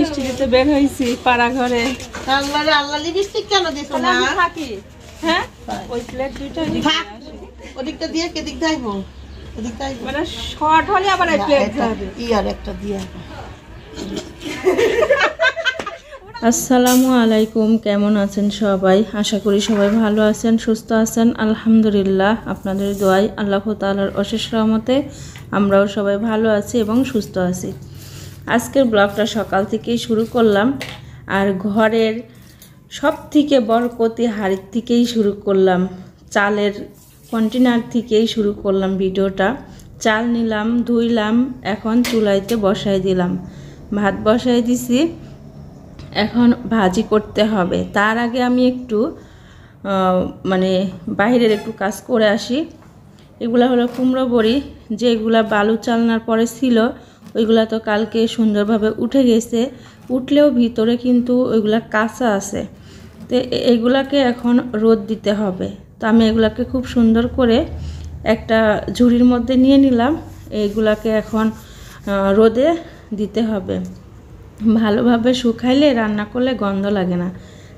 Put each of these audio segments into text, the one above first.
মিষ্টি দিতে বের হইছি পাড়া ঘরে। আল্লাহ লিপস্টিক কেন দিছো না? থাকি হ্যাঁ ওই প্লেট দুইটা ওদিকটা দিয়ে কেদিক যাইবো? ওদিকটা মানে শর্ট হলে আবার এই প্লেট যাবে। আর একটা দিয়ে। আসসালামু আলাইকুম, কেমন আছেন সবাই? আশা করি সবাই ভালো আছেন, সুস্থ আছেন। আলহামদুলিল্লাহ, আপনাদের দোয়ায় আল্লাহ তাআলার অশেষ রহমতে আমরাও সবাই ভালো আছি এবং সুস্থ আছি। আজকের ব্লগটা সকাল থেকেই শুরু করলাম, আর ঘরের সব থেকে বরকতি হাড়ির থেকেই শুরু করলাম, চালের কন্টেনার থেকেই শুরু করলাম ভিডিওটা। চাল নিলাম, ধুইলাম, এখন চুলাইতে বসাই দিলাম, ভাত বসাই দিছি, এখন ভাজি করতে হবে। তার আগে আমি একটু মানে বাইরের একটু কাজ করে আসি। এগুলা হলো কুমড়ো বড়ি, যেগুলা বালু চালনার পরে ছিল ওইগুলা তো কালকে সুন্দরভাবে উঠে গেছে, উঠলেও ভিতরে কিন্তু ওইগুলা কাঁচা আছে। তো এগুলাকে এখন রোদ দিতে হবে। তো আমি এগুলাকে খুব সুন্দর করে একটা ঝুড়ির মধ্যে নিয়ে নিলাম। এইগুলাকে এখন রোদে দিতে হবে। ভালোভাবে শুকাইলে রান্না করলে গন্ধ লাগে না,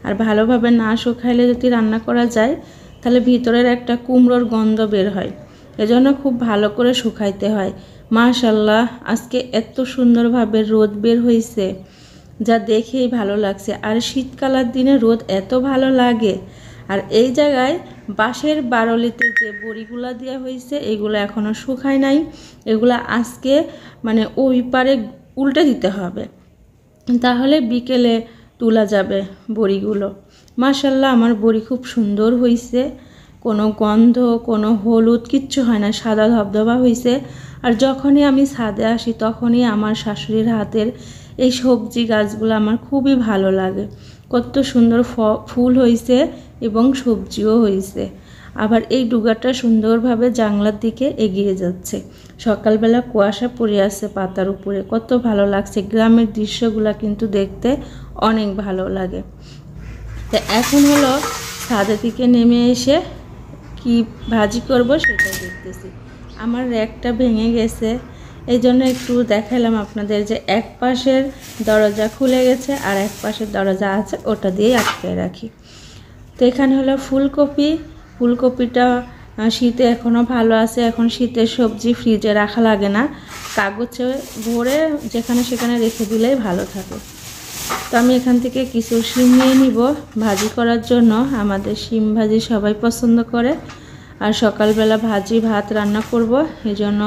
আর ভালোভাবে না শুকাইলে যদি রান্না করা যায় তাহলে ভিতরের একটা কুমড়োর গন্ধ বের হয়। এজন্য খুব ভালো করে শুকাইতে হয়। মাশাআল্লাহ, আজকে এত সুন্দরভাবে রোদ বের হয়েছে, যা দেখেই ভালো লাগছে। আর শীতকালের দিনে রোদ এত ভালো লাগে। আর এই জায়গায় বাঁশের বারলিতে যে বড়িগুলা দেওয়া হয়েছে এগুলো এখনও শুকায় নাই, এগুলা আজকে মানে ওই পারে উল্টে দিতে হবে, তাহলে বিকেলে তোলা যাবে বড়িগুলো। মাশাআল্লাহ, আমার বড়ি খুব সুন্দর হয়েছে, কোনো গন্ধ কোনো হলুদ কিচ্ছু হয় না, সাদা ধবধবা হয়েছে। আর যখনই আমি ছাদে আসি তখনই আমার শাশুড়ির হাতের এই সবজি গাছগুলো আমার খুবই ভালো লাগে। কত সুন্দর ফুল হয়েছে এবং সবজিও হয়েছে। আবার এই ডুগাটা সুন্দরভাবে জানলার দিকে এগিয়ে যাচ্ছে। সকালবেলা কুয়াশা পড়ে আছে পাতার উপরে, কত ভালো লাগছে। গ্রামের দৃশ্যগুলো কিন্তু দেখতে অনেক ভালো লাগে। তো এখন হলো ছাদে থেকে নেমে এসে কি ভাজি করব সেটা দেখতেছি। আমার র্যাকটা ভেঙে গেছে, এই জন্য একটু দেখালাম আপনাদের যে এক পাশের দরজা খুলে গেছে আর এক পাশের দরজা আছে, ওটা দিয়ে আটকে রাখি। তো এখানে হলো ফুলকপি। ফুলকপিটা শীতে এখনও ভালো আছে। এখন শীতের সবজি ফ্রিজে রাখা লাগে না, কাগজে ভরে যেখানে সেখানে রেখে দিলেই ভালো থাকে। তো আমি এখান থেকে কিছু শিম নিয়ে নিব ভাজি করার জন্য। আমাদের শিম ভাজি সবাই পছন্দ করে। আর সকালবেলা ভাজি ভাত রান্না করব, এই জন্য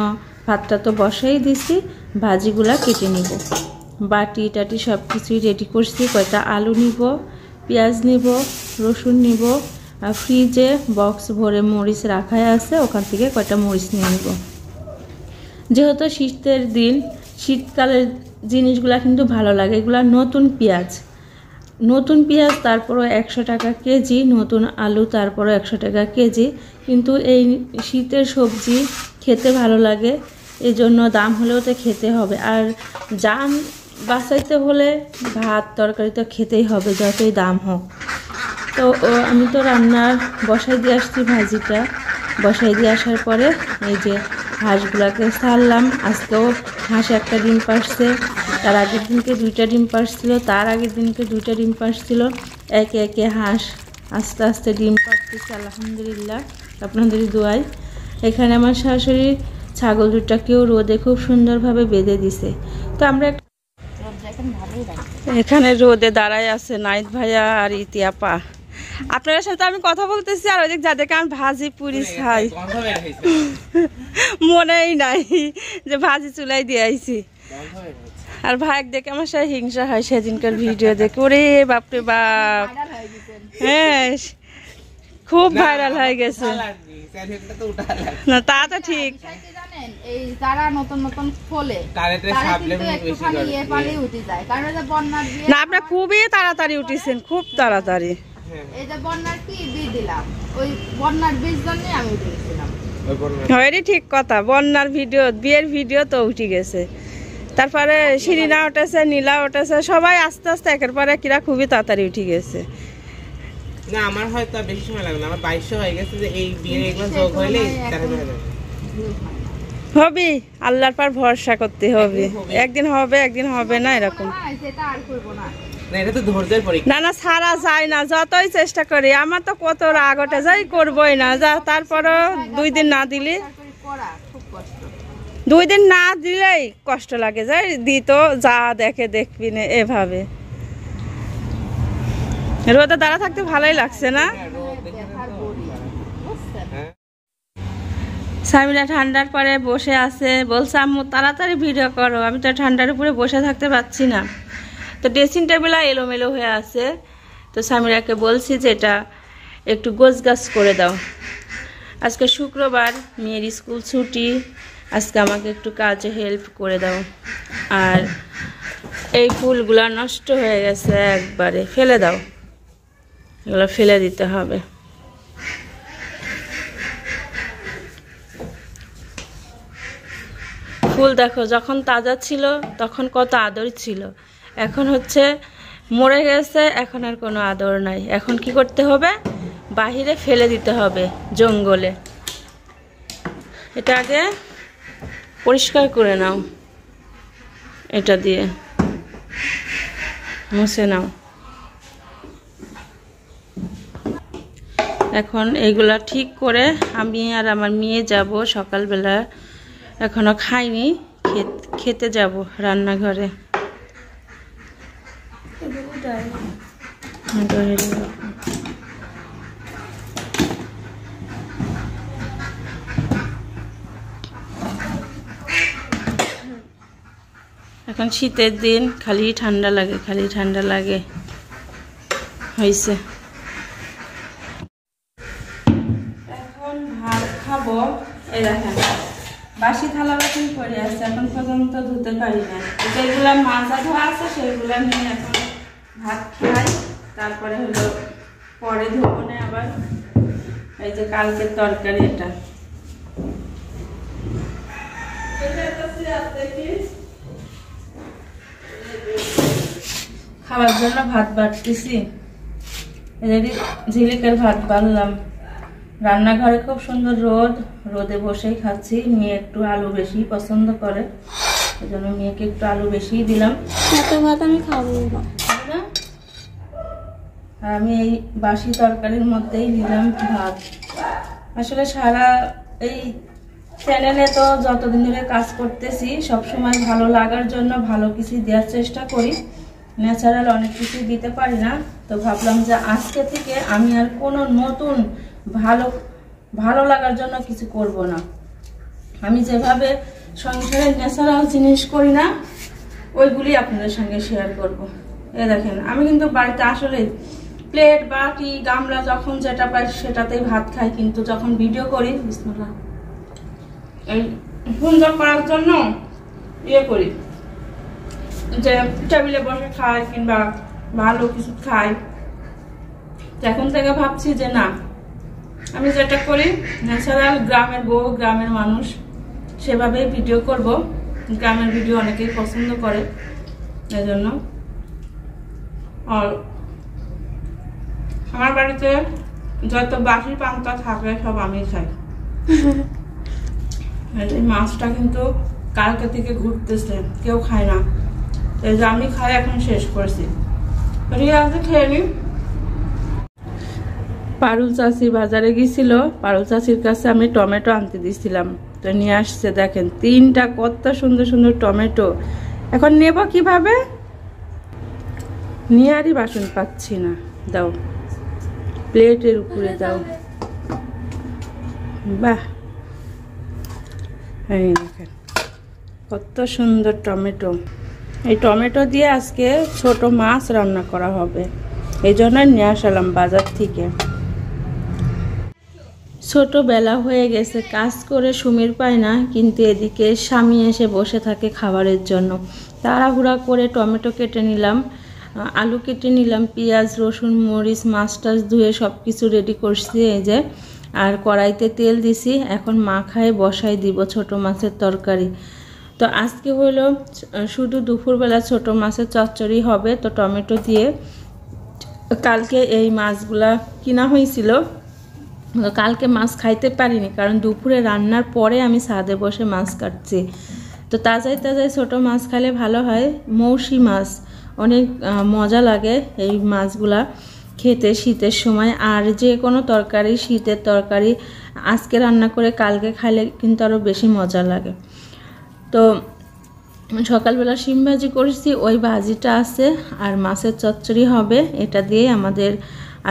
ভাতটা তো বসাই দিছি, ভাজিগুলা কেটে নিব। বাটি টাটি সব কিছুই রেডি করছি। কয়টা আলু নিব, পেঁয়াজ নিব, রসুন নিব, আর ফ্রিজে বক্স ভরে মরিচ রাখাই আছে, ওখান থেকে কয়টা মরিচ নিয়ে নিব। যেহেতু শীতের দিন, শীতকালের জিনিসগুলা কিন্তু ভালো লাগে। এগুলা নতুন পেঁয়াজ তারপরও 100 টাকা কেজি, নতুন আলু তারপরও 100 টাকা কেজি। কিন্তু এই শীতের সবজি খেতে ভালো লাগে, এই জন্য দাম হলেও তো খেতে হবে। আর জান বাঁচাইতে হলে ভাত তরকারি তো খেতেই হবে, যতই দাম হোক। তো আমি তো রান্নার বসাই দিয়ে আসছি, ভাজিটা বসাই দিয়ে আসার পরে এই যে হাঁসগুলাকে ছাড়লাম। আজকেও হাঁস একটা ডিম পাড়ছে, তার আগের দিনকে 2টা ডিম পাড়ছিল, তার আগের দিনকে 2টা ডিম পাড়ছিল। একে একে হাঁস আস্তে আস্তে ডিম পাড়তেছে, আলহামদুলিল্লাহ আপনাদের দোয়ায়। এখানে আমার শাশুড়ি ছাগল দুটাকেও রোদে খুব সুন্দরভাবে বেঁধে দিছে। তো আমরা এখানে রোদে দাঁড়ায় আছে নাইত ভাইয়া আর ইতিয়াপা। আপনাদের সাথে আমি কথা বলতেছি, আর ওই দিক যাদেরকে আমি ভাজি পুরি খাই মনেই নাই যে ভাজি চুলাই দিয়ে আইছি। আর ভাই দেখে আমার সাথে হিংসা হয়, সেদিনকার ভিডিও দেখে ওরে বাপরে বাপ, হ্যাঁ খুব ভাইরাল হয়ে গেছে। না তা তো ঠিক, না আপনার খুবই তাড়াতাড়ি উঠেছেন, খুব তাড়াতাড়ি। ঠিক কথা, বন্যার ভিডিও বিয়ের ভিডিও তো উঠে গেছে। তারপরে শিরিনা উঠেছে, নীলা উঠেছে, সবাই আস্তে আস্তে একের পর এরা খুবই তাড়াতাড়ি উঠে গেছে। না আমার হয়তো বেশি সময় লাগবে না, আমার 2200 হয়ে গেছে যে এই বিয়ের এগুলো যোগ হইলেই হবে, আল্লাহর পর ভরসা করতে হবে। একদিন হবে একদিন হবে না এরকম। না এটা তো ধৈর্যের পরীক্ষা। না না ছাড়া যায় না, যতই চেষ্টা করি। আমার তো কত রাগ ওঠে, যাই করবোই না যা, তারপরও 2 দিন না দিলে, 2 দিন না দিলেই কষ্ট লাগে। যাই দিত যা দেখে দেখবি না এভাবে। রোদে দাঁড়া থাকতে ভালোই লাগছে না? সামিরা ঠান্ডার পরে বসে আছে, বলছে আম্মু তাড়াতাড়ি ভিডিও করো, আমি তো ঠান্ডার উপরে বসে থাকতে পারছি না। তো ড্রেসিং টেবিল এলোমেলো হয়ে আছে, তো সামিরাকে বলছি যে এটা একটু গোছগাছ করে দাও। আজকে শুক্রবার, মেয়ের স্কুল ছুটি, আজকে আমাকে একটু কাজে হেল্প করে দাও। আর এই ফুলগুলা নষ্ট হয়ে গেছে, একবারে ফেলে দাও, এগুলো ফেলে দিতে হবে। ফুল দেখো, যখন তাজা ছিল তখন কত আদর ছিল, এখন হচ্ছে মরে গেছে, এখন আর কোনো আদর নাই। এখন কি করতে হবে, বাহিরে ফেলে দিতে হবে জঙ্গলে। এটা আগে পরিষ্কার করে নাও, এটা দিয়ে মুছে নাও। এখন এইগুলা ঠিক করে আমি আর আমার মেয়ে যাব সকালবেলা, এখনো খাইনি, খেতে যাব রান্নাঘরে। এখন শীতের দিন, খালি ঠান্ডা লাগে, খালি ঠান্ডা লাগে হয়েছে। এখন ভাত খাবো। এই দেখেন বাসি থালা বাসন পড়ে আছে, এখন পর্যন্ত ধুতে পারি না। যেগুলা মাজা ধোয়া আছে সেগুলা নিয়ে এখন ভাত খাই, তারপরে হলো পরে ধোবো না আবার। এই যে কালকের তরকারি, এটা খাওয়ার জন্য ভাত বাড়তেছি। ঝিলিকের ভাত বাড়লাম। রান্নাঘরে খুব সুন্দর রোদ, রোদে বসেই খাচ্ছি। মেয়ে একটু আলু বেশি পছন্দ করে, ওই জন্য মেয়েকে একটু আলু বেশি দিলাম। এত ভাত আমি খাবো না। আর আমি এই বাসি তরকারির মধ্যেই দিলাম ভাত। আসলে সারা এই চ্যানেলে তো যতদিন ধরে কাজ করতেছি, সবসময় ভালো লাগার জন্য ভালো কিছু দেওয়ার চেষ্টা করি, ন্যাচারাল অনেক কিছু দিতে পারি না। তো ভাবলাম যে আজকে থেকে আমি আর কোনো নতুন ভালো লাগার জন্য কিছু করব না। আমি যেভাবে সংসারে ন্যাচারাল জিনিস করি না, ওইগুলি আপনাদের সঙ্গে শেয়ার করব। এই দেখেন আমি কিন্তু বাড়িতে আসলে প্লেট বাটি গামলা যখন যেটা পাই সেটাতেই ভাত খাই, কিন্তু যখন ভিডিও করি বিসমিল্লাহ এই সুন্দর করার জন্য করি যে টেবিলে বসে খাই কিংবা ভালো কিছু খাই। এখন থেকে ভাবছি যে না, আমি যেটা করি ন্যাচারাল, গ্রামের বউ গ্রামের মানুষ, সেভাবেই ভিডিও করব। গ্রামের ভিডিও অনেকেই পছন্দ করে, এই জন্য। আর আমার বাড়িতে যত বাসি পান্তা থাকে সব আমি খাই। এই মাছটা কিন্তু কালকে থেকে ঘুরতেছে, কেউ খায় না, এই যে আমি খাই, এখন শেষ করেছি। খেয়ে নি। পারুল চাচি বাজারে গেছিল, পারুল চাচির কাছে আমি টমেটো আনতে দিছিলাম, তো নিয়ে আসছে। দেখেন 3টা কত সুন্দর সুন্দর টমেটো। এখন নেব কিভাবে, নিয়ে আরই বাসন পাচ্ছি না। দাও, প্লেটের উপরে দাও। বাহ, এই দেখেন কত সুন্দর টমেটো। এই টমেটো দিয়ে আজকে ছোট মাছ রান্না করা হবে, এই জন্য নিয়ে আসলাম বাজার থেকে। ছোটবেলা হয়ে গেছে, কাজ করে সময় পাই না, কিন্তু এদিকে স্বামী এসে বসে থাকে খাবারের জন্য। তাড়াহুড়া করে টমেটো কেটে নিলাম, আলু কেটে নিলাম, পেঁয়াজ রসুন মরিচ মাছ টাছ ধুয়ে সব কিছু রেডি করছি। এই যে, আর কড়াইতে তেল দিছি, এখন মাখায় বসাই দিব ছোট মাছের তরকারি। তো আজকে হলো শুধু দুপুরবেলা ছোট মাছের চচ্চড়ি হবে, তো টমেটো দিয়ে। কালকে এই মাছগুলা কিনা হয়েছিল, তো কালকে মাছ খাইতে পারিনি, কারণ দুপুরে রান্নার পরে আমি ছাদে বসে মাছ কাটছি। তো তাজাই তাজাই ছোটো মাছ খেলে ভালো হয়। মৌসি মাছ অনেক মজা লাগে এই মাছগুলা খেতে শীতের সময়। আর যে কোনো তরকারি, শীতের তরকারি আজকে রান্না করে কালকে খাইলে কিন্তু আরও বেশি মজা লাগে। তো সকালবেলা শিম ভাজি করেছি, ওই ভাজিটা আছে, আর মাছের চচ্চড়ি হবে। এটা দিয়ে আমাদের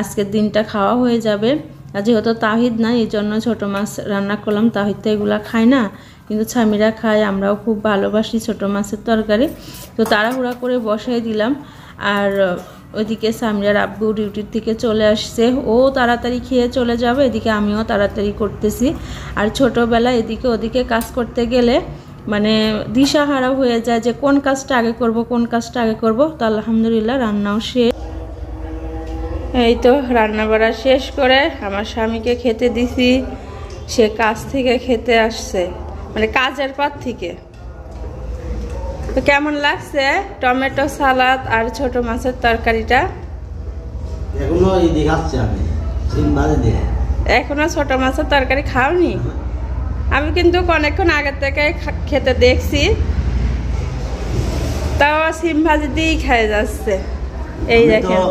আজকের দিনটা খাওয়া হয়ে যাবে। আর যেহেতু তাহিদ না, এই জন্য ছোটো মাছ রান্না করলাম। তাহিদ তো এগুলো খায় না, কিন্তু স্বামীরা খায়, আমরাও খুব ভালোবাসি ছোটো মাছের তরকারি। তো তাড়াহুড়া করে বসাই দিলাম। আর ওইদিকে স্বামীর আব্বু ডিউটির থেকে চলে আসছে, ও তাড়াতাড়ি খেয়ে চলে যাবে, এদিকে আমিও তাড়াতাড়ি করতেছি। আর ছোটোবেলা এদিকে ওদিকে কাজ করতে গেলে মানে দিশাহারা হয়ে যায় যে কোন কাজটা আগে করব, কোন কাজটা আগে করব। তো আলহামদুলিল্লাহ রান্নাও শেষ। এই তো রান্না বাড়া শেষ করে আমার স্বামীকে খেতে দিছি। সে কাজ থেকে খেতে আসছে, মানে কাজের পর থেকে। তো কেমন লাগছে টমেটো সালাদ আর ছোট মাছের তরকারিটা? এখনো ছোট মাছের তরকারি খাওনি? আমি কিন্তু অনেকক্ষণ আগের থেকে খেতে দেখছি, তাও সিম ভাজি দিয়েই খেয়ে যাচ্ছে। এই দেখেন,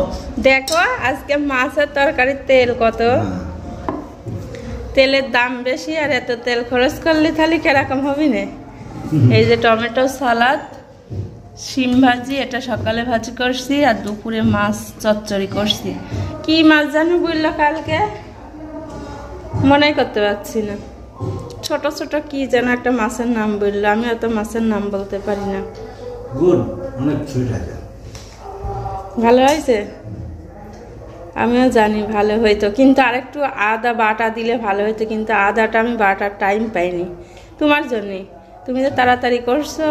দেখো আজকে মাছের তরকারির তেল কত, তেলের দাম বেশি, আর এত তেল খরচ করলে তাহলে কিরকম হবে না। এই যে টমেটো সালাদ, শিম ভাজি, এটা সকালে ভাজি করছি, আর দুপুরে মাছ চচ্চড়ি করছি। কি মাছ জানো বললো কালকে, মনে করতে পারছি না। ছোট ছোট কি যেন একটা মাছের নাম বললো, আমি অত মাছের নাম বলতে পারি না। ভালো হয়েছে? আমিও জানি ভালো হইতো, কিন্তু আরেকটু আদা বাটা দিলে ভালো হইতো, কিন্তু আদাটা আমি বাটার টাইম পাইনি তোমার জন্যে। তুমি তো তাড়াতাড়ি করছো,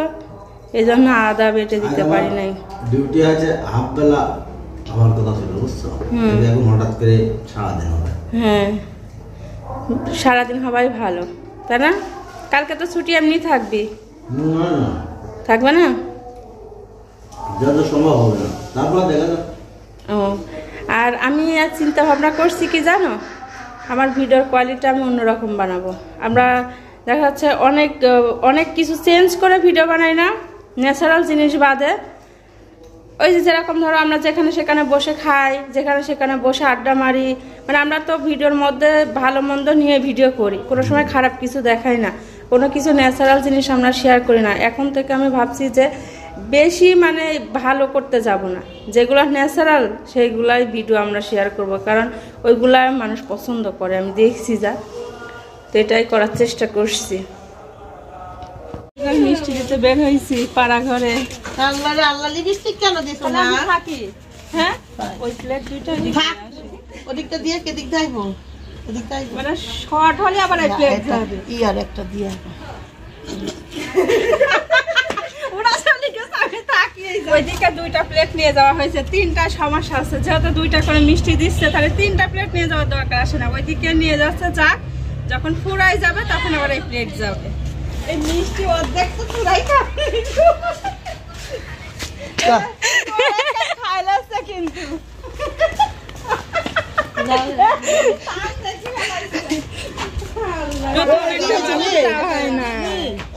এই জন্য আদা বেটে দিতে পারি নাই। ডিউটি আছে হাফ বেলা, আমার কথা ছিল বুঝছো, এখন হঠাৎ করে সারাদিন হবে। হ্যাঁ, সারাদিন হবাই ভালো, তাই না? কালকে তো ছুটি এমনি থাকবি, থাকবে না? যত সম্ভব হবে না, তারপর দেখা যাক। ও, আর আমি আর চিন্তা ভাবনা করছি কি জানো, আমার ভিডিওর কোয়ালিটি আমি অন্যরকম বানাবো। আমরা দেখা যাচ্ছে অনেক কিছু চেঞ্জ করে ভিডিও বানাই না, ন্যাচারাল জিনিস বাদে। ওই যে যেরকম ধরো আমরা যেখানে সেখানে বসে খাই, যেখানে সেখানে বসে আড্ডা মারি, মানে আমরা তো ভিডিওর মধ্যে ভালো মন্দ নিয়ে ভিডিও করি, কোনো সময় খারাপ কিছু দেখাই না, কোনো কিছু ন্যাচারাল জিনিস আমরা শেয়ার করি না। এখন থেকে আমি ভাবছি যে বেশি মানে ভালো করতে যাব না, যেগুলো ন্যাচারাল সেইগুলাই ভিডিও আমরা শেয়ার করব, কারণ ওইগুলা মানুষ পছন্দ করে, আমি দেখছি যা। তো এটাই করার চেষ্টা করছি। মিষ্টি দিতে বের হয়েছি পাড়া ঘরে। আল্লাহ লিপস্টিক কেন দিছো না? থাকি, হ্যাঁ ওই প্লেট দুইটা ওদিকটা দিয়ে কেদিক যাইবো, ওদিক যাইবো মানে শর্ট হলে আবার এই প্লেট যাবে। আর একটা দিয়ে ওইদিকে দুইটা প্লেট নিয়ে যাওয়া হয়েছে, তিনটা সমস্যা আছে, যেহেতু দুইটা করে মিষ্টি দিচ্ছে তাহলে তিনটা প্লেট নিয়ে যাওয়ার দরকার আসে না। ওইদিকে নিয়ে যাচ্ছে, যাক যখন ফুরাই যাবে তখন আবার এই প্লেট যাবে। এই মিষ্টি অর্ধেক তো ফুরাই খাইলাছে কিন্তু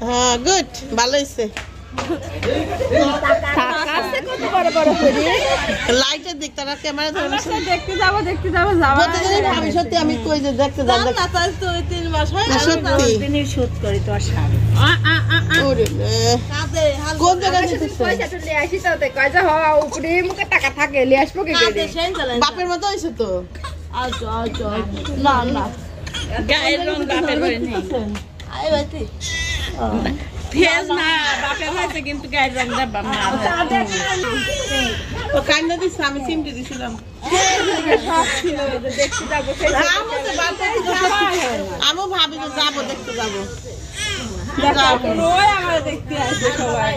হ্যাঁ, গুড, ভালো হয়েছে। লাইটের দিক তারা ক্যামেরা ধরে দেখতে যাবো আমি সত্যি, আমি কই যে দেখতে যাবো সত্যি শুট করি তোর সামনে। কোন জায়গায় টাকা থাকে লিয়ে আসবো কি করে? বাপের মতো হয়েছে তো। না না গায়ের রং বাপের বাড়ি নেই, ফেজ না বাপের হয়েছে, কিন্তু গায়ের রং ও কান্না দিচ্ছে, আমি সিমটি দিছিলাম। আমি ভাবি যে যাবো, দেখতে যাবো। দেখতে আসে সবাই।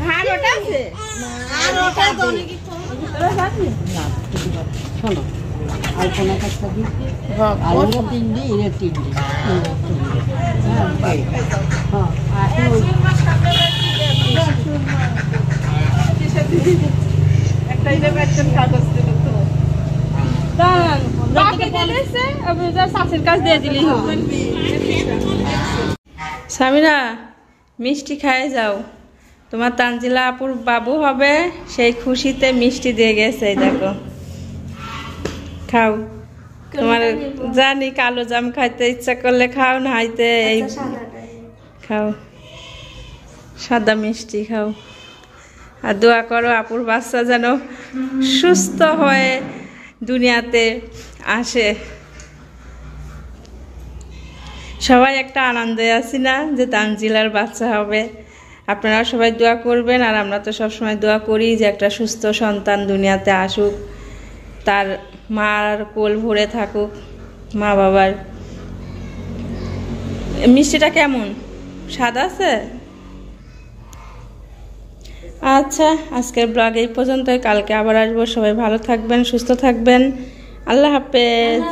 হ্যাঁ ওটা আছে, শোনো আলপনা কাজটা দিই, আলু তিন দিই, এর তিন দিই। একটা কাগজ দিল তো দাঁড়ান শাশুর কাছ দিয়ে দিলি সামিরা মিষ্টি খায় যাও, তোমার তানজিলা আপুর বাবু হবে, সেই খুশিতে মিষ্টি দিয়ে গেছে। দেখো খাও, তোমার জানি কালো জাম খাইতে ইচ্ছা করলে খাও, না হাইতে এই খাও, সাদা মিষ্টি খাও। আর দোয়া করো আপুর বাচ্চা যেন সুস্থ হয়ে দুনিয়াতে আসে। সবাই একটা আনন্দে আছি না যে তানজিলার বাচ্চা হবে। আপনারা সবাই দোয়া করবেন, আর আমরা তো সবসময় দোয়া করি যে একটা সুস্থ সন্তান দুনিয়াতে আসুক, তার মার কোল ভরে থাকুক, মা বাবার। মিষ্টিটা কেমন, স্বাদ আছে? আচ্ছা, আজকের ব্লগ এই পর্যন্তই, কালকে আবার আসবো। সবাই ভালো থাকবেন, সুস্থ থাকবেন, আল্লাহ হাফেজ।